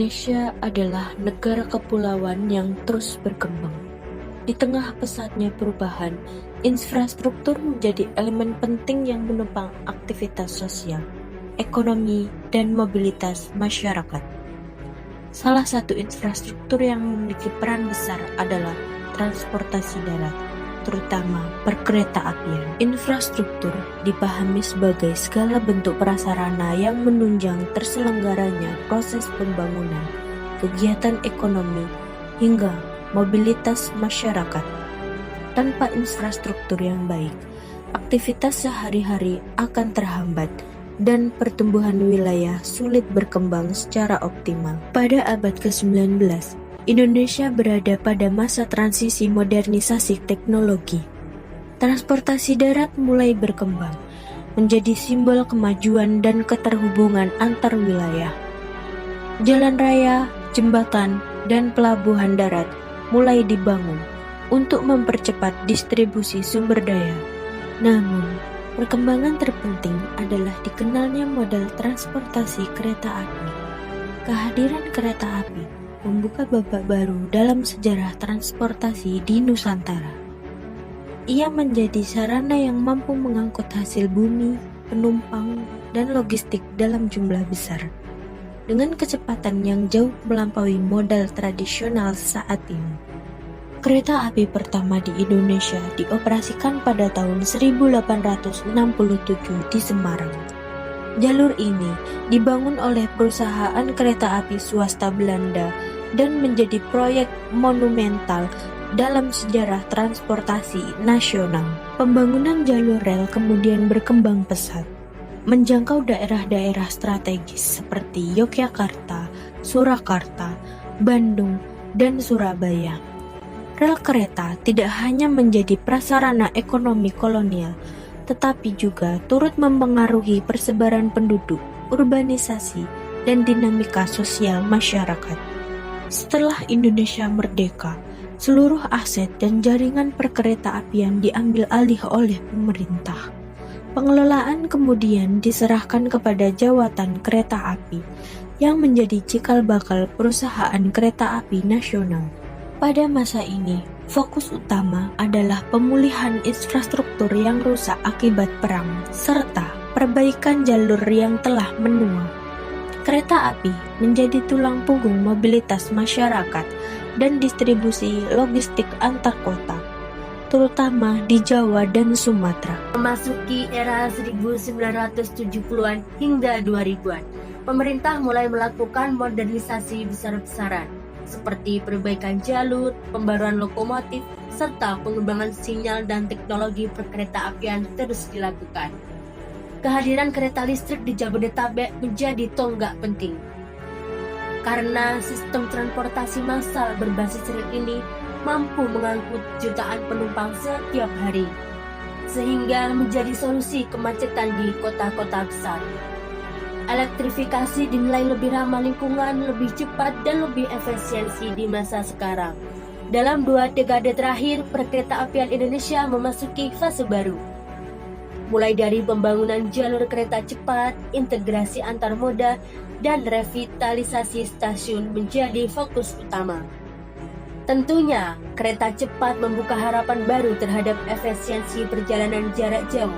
Indonesia adalah negara kepulauan yang terus berkembang. Di tengah pesatnya perubahan, infrastruktur menjadi elemen penting yang menopang aktivitas sosial, ekonomi, dan mobilitas masyarakat. Salah satu infrastruktur yang memiliki peran besar adalah transportasi darat, terutama perkereta-apian. Infrastruktur dipahami sebagai segala bentuk prasarana yang menunjang terselenggaranya proses pembangunan, kegiatan ekonomi, hingga mobilitas masyarakat. Tanpa infrastruktur yang baik, aktivitas sehari-hari akan terhambat dan pertumbuhan wilayah sulit berkembang secara optimal. Pada abad ke-19, Indonesia berada pada masa transisi modernisasi teknologi. Transportasi darat mulai berkembang, menjadi simbol kemajuan dan keterhubungan antar wilayah. Jalan raya, jembatan, dan pelabuhan darat mulai dibangun untuk mempercepat distribusi sumber daya. Namun, perkembangan terpenting adalah dikenalnya modal transportasi kereta api. Kehadiran kereta api membuka babak baru dalam sejarah transportasi di Nusantara. Ia menjadi sarana yang mampu mengangkut hasil bumi, penumpang, dan logistik dalam jumlah besar, dengan kecepatan yang jauh melampaui modal tradisional saat ini. Kereta api pertama di Indonesia dioperasikan pada tahun 1867 di Semarang. Jalur ini dibangun oleh perusahaan kereta api swasta Belanda dan menjadi proyek monumental dalam sejarah transportasi nasional. Pembangunan jalur rel kemudian berkembang pesat, menjangkau daerah-daerah strategis seperti Yogyakarta, Surakarta, Bandung, dan Surabaya. Rel kereta tidak hanya menjadi prasarana ekonomi kolonial, tetapi juga turut mempengaruhi persebaran penduduk, urbanisasi, dan dinamika sosial masyarakat. Setelah Indonesia merdeka, seluruh aset dan jaringan perkereta-apian diambil alih oleh pemerintah. Pengelolaan kemudian diserahkan kepada Jawatan Kereta Api yang menjadi cikal bakal perusahaan kereta api nasional. Pada masa ini, fokus utama adalah pemulihan infrastruktur yang rusak akibat perang, serta perbaikan jalur yang telah menua. Kereta api menjadi tulang punggung mobilitas masyarakat dan distribusi logistik antar kota, terutama di Jawa dan Sumatera. Memasuki era 1970-an hingga 2000-an, pemerintah mulai melakukan modernisasi besar-besaran, seperti perbaikan jalur, pembaruan lokomotif, serta pengembangan sinyal dan teknologi perkereta-apian terus dilakukan. Kehadiran kereta listrik di Jabodetabek menjadi tonggak penting, karena sistem transportasi massal berbasis rel ini mampu mengangkut jutaan penumpang setiap hari, sehingga menjadi solusi kemacetan di kota-kota besar. Elektrifikasi dinilai lebih ramah lingkungan, lebih cepat, dan lebih efisiensi di masa sekarang. Dalam 2 dekade terakhir, perkereta-apian Indonesia memasuki fase baru. Mulai dari pembangunan jalur kereta cepat, integrasi antar moda, dan revitalisasi stasiun menjadi fokus utama. Tentunya, kereta cepat membuka harapan baru terhadap efisiensi perjalanan jarak jauh.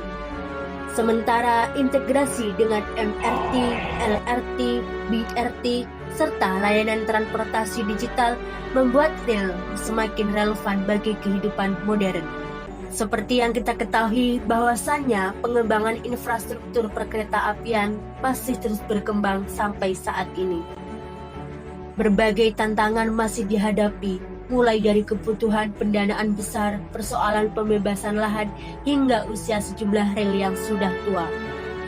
Sementara integrasi dengan MRT, LRT, BRT, serta layanan transportasi digital membuat rel semakin relevan bagi kehidupan modern. Seperti yang kita ketahui bahwasannya pengembangan infrastruktur perkereta-apian masih terus berkembang sampai saat ini. Berbagai tantangan masih dihadapi, mulai dari kebutuhan pendanaan besar, persoalan pembebasan lahan, hingga usia sejumlah rel yang sudah tua.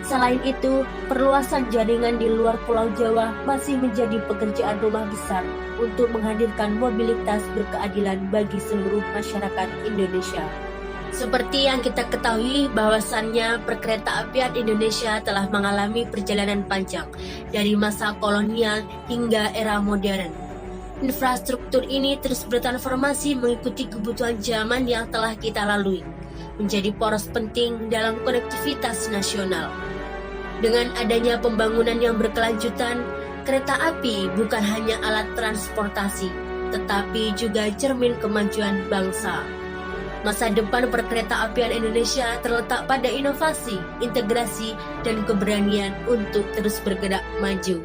Selain itu, perluasan jaringan di luar Pulau Jawa masih menjadi pekerjaan rumah besar untuk menghadirkan mobilitas berkeadilan bagi seluruh masyarakat Indonesia. Seperti yang kita ketahui bahwasannya perkereta-apian Indonesia telah mengalami perjalanan panjang dari masa kolonial hingga era modern. Infrastruktur ini terus bertransformasi mengikuti kebutuhan zaman yang telah kita lalui, menjadi poros penting dalam konektivitas nasional. Dengan adanya pembangunan yang berkelanjutan, Kereta api bukan hanya alat transportasi, tetapi juga cermin kemajuan bangsa. Masa depan perkereta-apian Indonesia terletak pada inovasi, integrasi, dan keberanian untuk terus bergerak maju.